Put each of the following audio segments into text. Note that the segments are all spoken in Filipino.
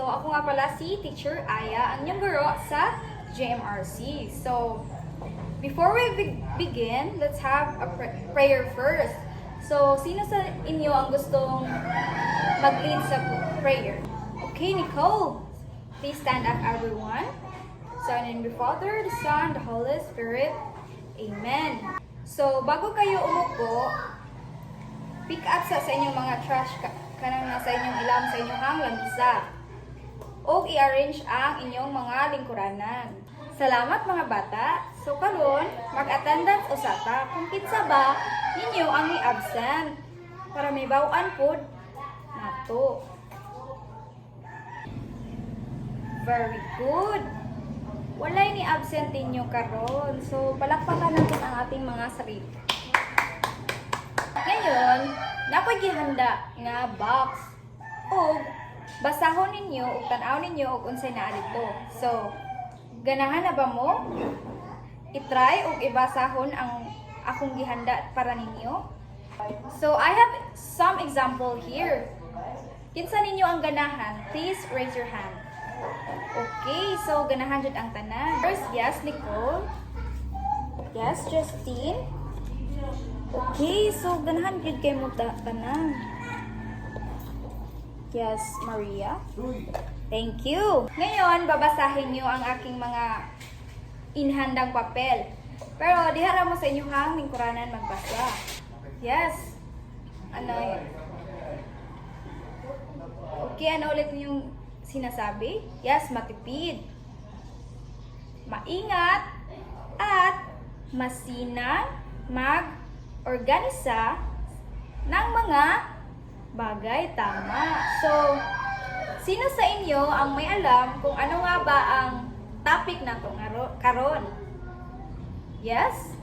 So, ako nga pala si Teacher Aya, ang inyong guro sa JMRC. So, before we begin, let's have a prayer first. So, sino sa inyo ang gustong mag-lead sa prayer? Okay, Nicole. Please stand up, everyone. So, in the name of the Father, the Son, the Holy Spirit. Amen. So, bago kayo umupo, pick up sa inyong mga trash kanang nasa inyong ilam sa inyong lamisa. O i-arrange ang inyong mga lingkuranan. Salamat mga bata. So karon mag-attendance usata kung kinsa ba ninyo ang i-absent para may bawaan pod nato. Very good. Walay ni absent ninyo karon. So palakpakan natin ang ating mga sarili. Ngayon, nakoy gihanda nga box. O basahon ninyo o tan-aw ninyo og unsay naa dito. So, ganahan na ba mo? I-try o ibasahon ang akong gihanda para ninyo. So, I have some example here. Kinsa ninyo ang ganahan? Please raise your hand. Okay, so ganahan jud ang tanan. First, yes, Nicole. Yes, Justine. Okay, so ganahan jud kay mo tanan. Yes, Maria. Thank you. Ngayon, babasahin niyo ang aking mga inhandang papel. Pero dihara mo sa inyong lingkuranan magbasa. Yes. Ano yun? Okay, ano ulit yung sinasabi? Yes, matipid. Maingat at masinang mag-organisa ng mga bagay. Tama. So, sino sa inyo ang may alam kung ano nga ba ang topic na ito karon? Yes?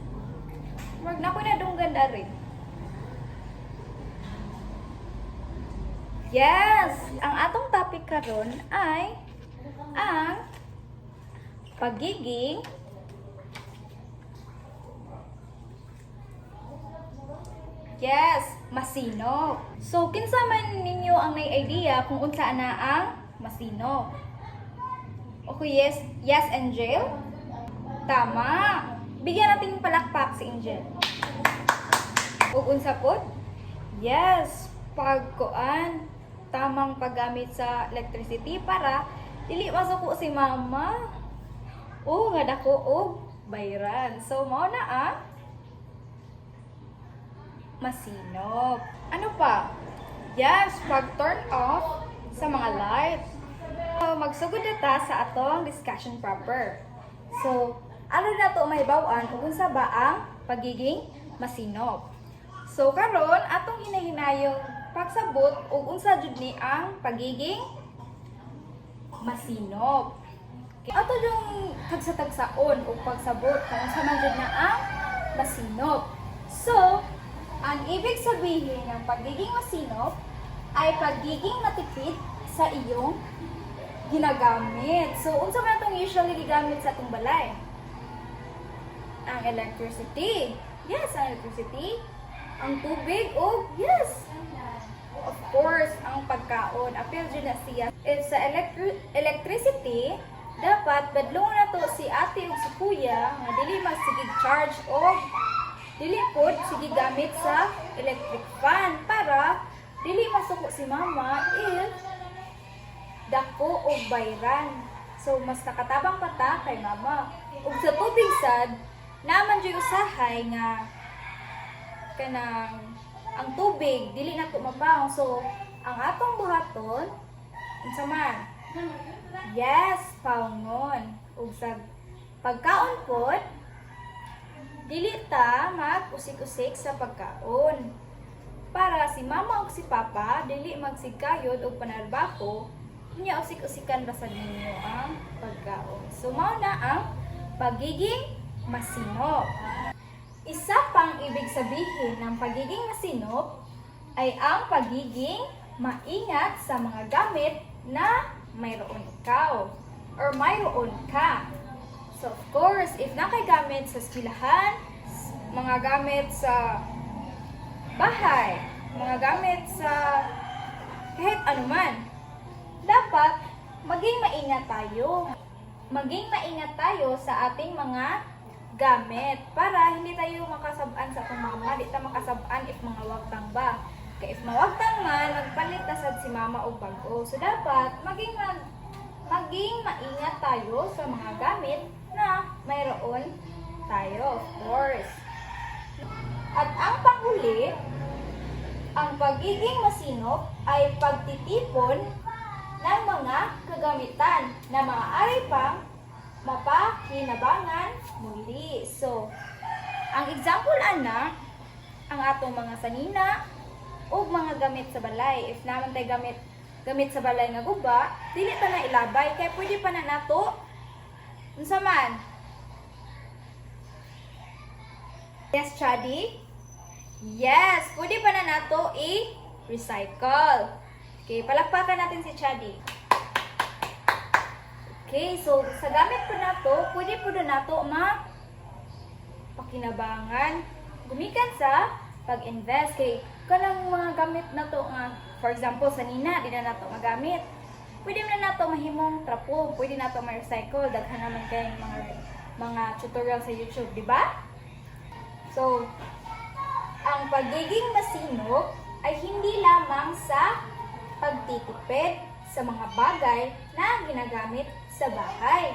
Wag na ko na dong ganda rin. Yes! Ang atong topic karon ay ang pagiging masino. So, kinsa man ninyo ang may idea kung unsa na ang masino? Okay, yes, Angel? Tama. Bigyan natin palakpak si Angel. Ug unsa pod? Yes, pagkuan. Tamang paggamit sa electricity para dili masuko si mama. O nga dako og bayran. So, mao na ang masinop. Ano pa? Yes, pag-turn off sa mga lights. So, magsugod na ta sa atong discussion proper. So, ano na to mahibaw-an kung unsa ba ang pagiging masinop. So, karon atong hinahinayong pagsabot ug unsa jud ni ang pagiging masinop. Okay. Ato yung tagsa-tagsaon ug pagsabot kung unsa man jud na ang masinop. So, ang ibig sabihin ng pagiging masinop ay pagiging matipid sa iyong ginagamit. So, unsa man itong usually gigamit sa itong balay? Ang electricity. Yes, ang electricity. Ang tubig o yes. Of course, ang pagkaon. Appeal dyan na siya. If sa electricity, dapat badlong na to si ate o si kuya nga dili magsigig charge o dili pod sige gamit sa electric fan para dili masuko si mama if dako og bayran. So mas nakatabang pa ta kay mama. Ug sa tubig sad naman jud usahay nga kanang ang tubig dili na to mabaw. So ang atong buhaton unsa man? Yes, paungon. Ug sa pagkaon pod dili ta mag-usik-usik sa pagkaon. Para si mama o si papa, dili magsigkayod o panarbako, niya usik-usikan basad ninyo ang pagkaon. So, mao na ang pagiging masinop. Isa pang ibig sabihin ng pagiging masinop ay ang pagiging maingat sa mga gamit na mayroon ikaw or mayroon ka. So, of course, if nakaigamit sa eskwelahan, mga gamit sa bahay, mga gamit sa kahit anuman, dapat maging maingat tayo. Maging maingat tayo sa ating mga gamit para hindi tayo makasabaan sa itong mga di ta makasabaan if mga wagtang ba. Kaya if mawagtang man, magpalit na sad si mama o bago. So dapat maging maingat tayo sa mga gamit na mayroon tayo, of course. At ang panghuli, ang pagiging masinop ay pagtitipon ng mga kagamitan na maaari pang mapakinabangan muli. So, ang example ana, ang atong mga sanina o mga gamit sa balay. If naman tayo gamit sa balay nga guba, dili ta na ilabay kay pwede pa na nato unsa man. Yes, Chadi? Yes, pwede pa na nato i-recycle. Okay, palakpakan natin si Chadi. Okay, so sa gamit po nato, pwede po na nato pakinabangan. Gumikan sa pag-invest kay kanang mga gamit nato nga, for example, sa nina, di na nato magamit. Pwede na nato mahimong trapo, pwede nato ma-recycle, daghan naman kay mga tutorial sa YouTube, di ba? So, ang pagiging masinop ay hindi lamang sa pagtitipid sa mga bagay na ginagamit sa bahay,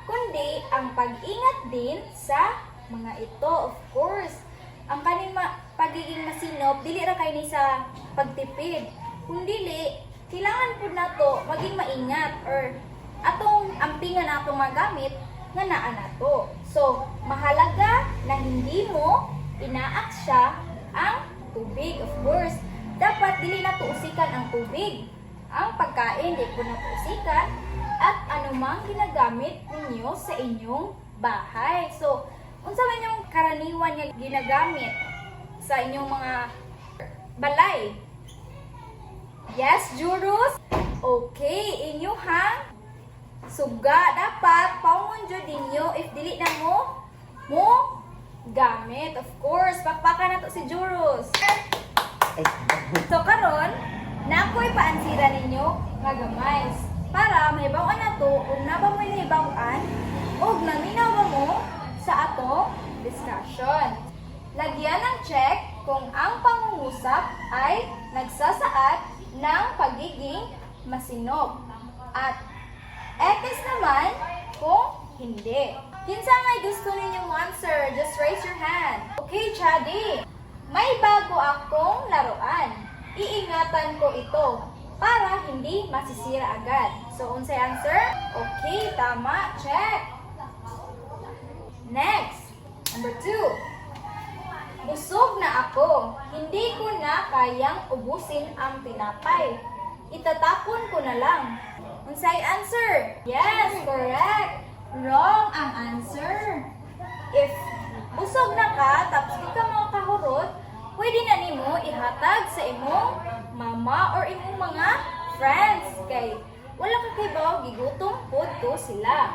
kundi ang pag-ingat din sa mga ito, of course. Ang kaning pagiging masinop, dili ra kay ni sa pagtipid, kundi kailangan po nato maging maingat or atong ampingan atong magamit nga naa nato. So, mahalaga na hindi mo inaaksya ang tubig, of course. Dapat dili na tuusikan ang tubig. Ang pagkain, di po na tuusikan at anumang ginagamit ninyo sa inyong bahay. So, unsa man yung karaniwan nga ginagamit sa inyong mga balay? Yes, Jurus? Okay, inyuhang suga dapat paungon ninyo if dili na mo gamit. Of course, pakpakan na to si Jurus. So karon, na ako'y paansira ninyo nga gamay para mahibaw-an na to ug naba mo nahibaw-an ug naminaw mo sa atong discussion. Lagyan ng check kung ang pangungusap ay nagsasaad ng pagiging masinop at X naman kung hindi. Kinsa may gusto ninyong answer? Just raise your hand. Okay, Chadi. May bago akong laruan. Iingatan ko ito para hindi masisira agad. So, unsay answer? Okay, tama. Check. Next. Number 2. Busog na ako. Hindi ko na kayang ubusin ang tinapay. Itatapon ko na lang. Unsay answer? Yes, correct. Wrong ang answer. If busog na ka, tapos di ka mga kahurot, pwede na nimo ihatag sa imong mama or imong mga friends. Kay wala ka kay bawa, gigutom po to sila.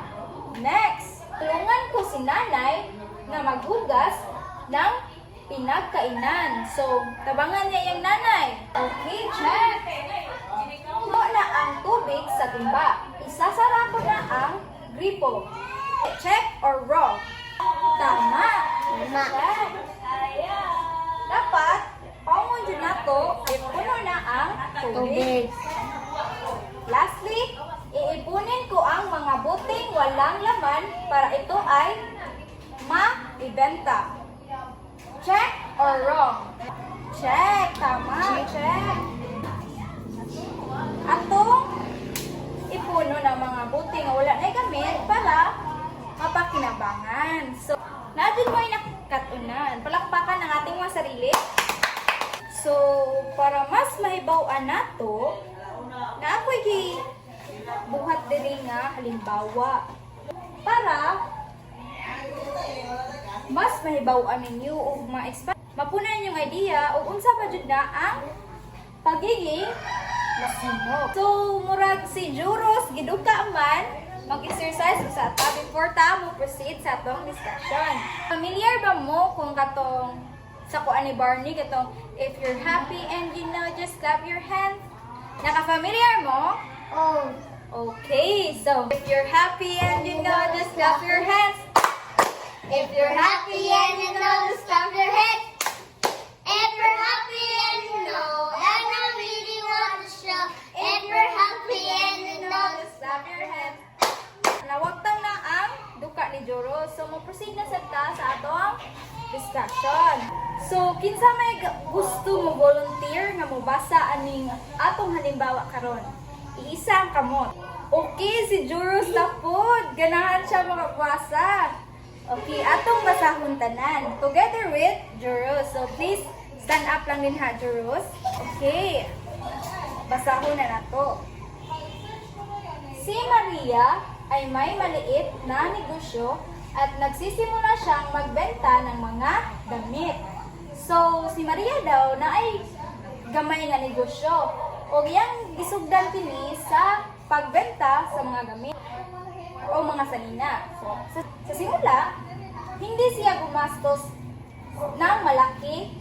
Next, tulungan ko si nanay na maghugas ng pinagkainan. So, tabangan niya yung nanay. Okay, check. Puno na ang tubig sa timba. Isasara ko na ang gripo. Check or wrong? Tama. Check. Dapat, paungon dyan na to, ipuno na ang tubig. Lastly, iipunin ko ang mga buting walang laman para ito ay ma-ibenta. Check or wrong? Check. Tama. Check. Atong ipuno ng mga buting nga wala na gamit para mapakinabangan. So, naadun mo ay nakatunan. Palakpakan ng ating mga sarili. So, para mas mahibaw-an nato, na ako'y buhat diri nga halimbawa. Para mas mahibaw-an ninyo o ma-expand, mapunan yung idea o unsa ba jud na ang pagiging masinop. So, murag si Juros, giduka man, mag-exercise sa ta before ta mo proceed sa atong discussion. Familiar ba mo kung katong sa kuan ni Barney, katong if you're happy and you know, just clap your hands? Naka-familiar mo? Oh, Okay, so if you're happy and you know, just clap your hands. If you're happy and you know, just clap your hands. If you're happy and you know, and I really want to show. If you're happy and you know, just Clap your hands. Nawagtang na ang duka ni Joro. So, mo-proceed na sa atong discussion. So, kinsa may gusto mo volunteer nga mobasa aning atong halimbawa karon? Iisa ang kamot. Okay, si Joro tapod. Ganahan siya makabasa. Okay, atong basahon tanan. Together with Joro. So, please stand up lang din ha, Joros. Okay. Basahon na nato. Si Maria ay may maliit na negosyo at nagsisimula siyang magbenta ng mga damit. So, si Maria daw na ay gamay nga negosyo. O yang gisugdan kini sa pagbenta sa mga gamit o mga salina. So, sa simula, hindi siya gumastos ng malaki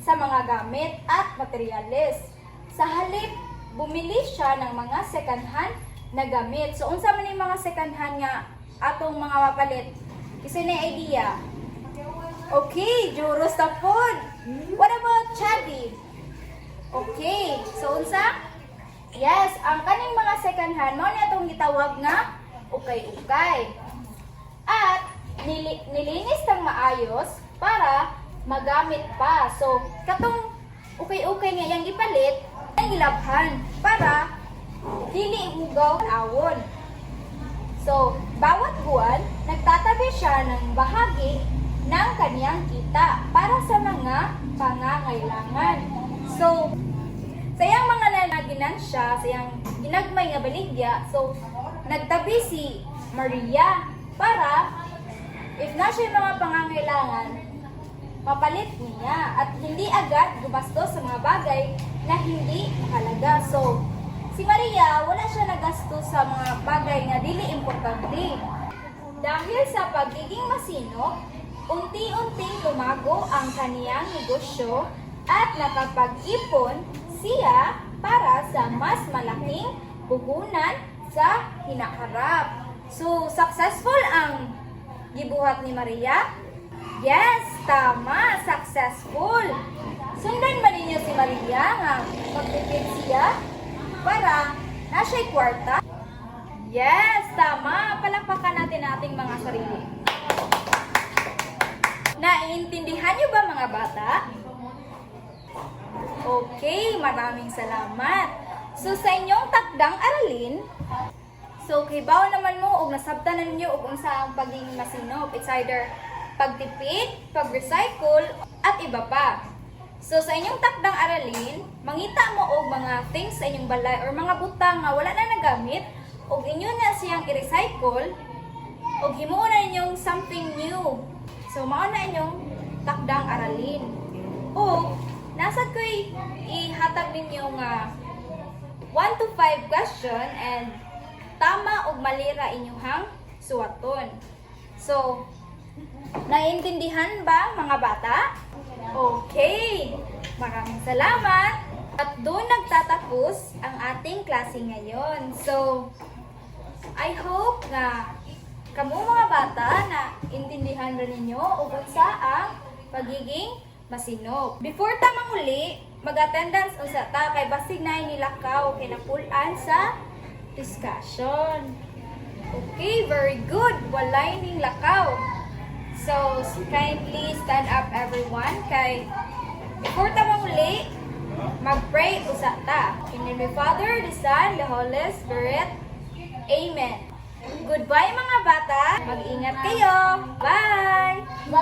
sa mga gamit at materyales. Sa halip, bumili siya ng mga second-hand na gamit. So, unsa man yung mga second-hand nga atong mga mapalit? Isa na idea. Okay, Juros tapod. What about Chubby? Okay, so unsa? Yes, ang kaning mga second-hand, mo na itong gitawag nga ukay-ukay. At nilinis ng maayos para magamit pa. So, katong ukay-ukay nga yang ipalit, ang ilabhan para dili hugaw awon. So, bawat buwan, nagtatabi siya ng bahagi ng kaniyang kita para sa mga pangangailangan. So, sa iyang mga nanaginan siya, sa iyang ginagmay nga baligya, so, nagtabi si Maria para if na siya yung mga pangangailangan, mapalit niya at hindi agad gumastos sa mga bagay na hindi mahalaga. So, si Maria, wala siya nagastos sa mga bagay na dili importante. Dahil sa pagiging masinop, unti-unting lumago ang kaniyang negosyo at nakapag-ipon siya para sa mas malaking puhunan sa hinaharap. So, successful ang gibuhat ni Maria? Yes, tama, successful. Sundan ba ninyo si Maria nga magtipid siya para na siya'y kwarta? Yes, tama. Palakpakan natin ating mga sarili. Naiintindihan niyo ba mga bata? Okay, maraming salamat. So sa inyong takdang aralin, so kibaw naman mo og nasabtan na ninyo og unsa ang pagiging masinop. It's either pagtipid, pag-recycle, at iba pa. So sa inyong takdang aralin, mangita mo og mga things sa inyong balay or mga butang nga wala na nagamit og inyo na siyang i-recycle og himuon na ninyong something new. So mao na inyong takdang aralin. O nasa ko'y ihatag ninyo nga 1 to 5 question and tama og malira inyong suwaton. So, naiintindihan ba mga bata? Okay! Maraming salamat! At doon nagtatapos ang ating klase ngayon. So, I hope na kamo mga bata na intindihan rin ninyo o unsa ang pagiging masinop. Before ta manguli, mag-attendance unsa ta kay basig na nilakaw kay napulan sa discussion. Okay, very good. Walay ning lakaw. So, kindly stand up everyone kay before ta manguli, mag-pray usa ta. In the name of the Father, the Son, the Holy Spirit. Amen. Goodbye mga bata. Mag-ingat kayo. Bye! Bye!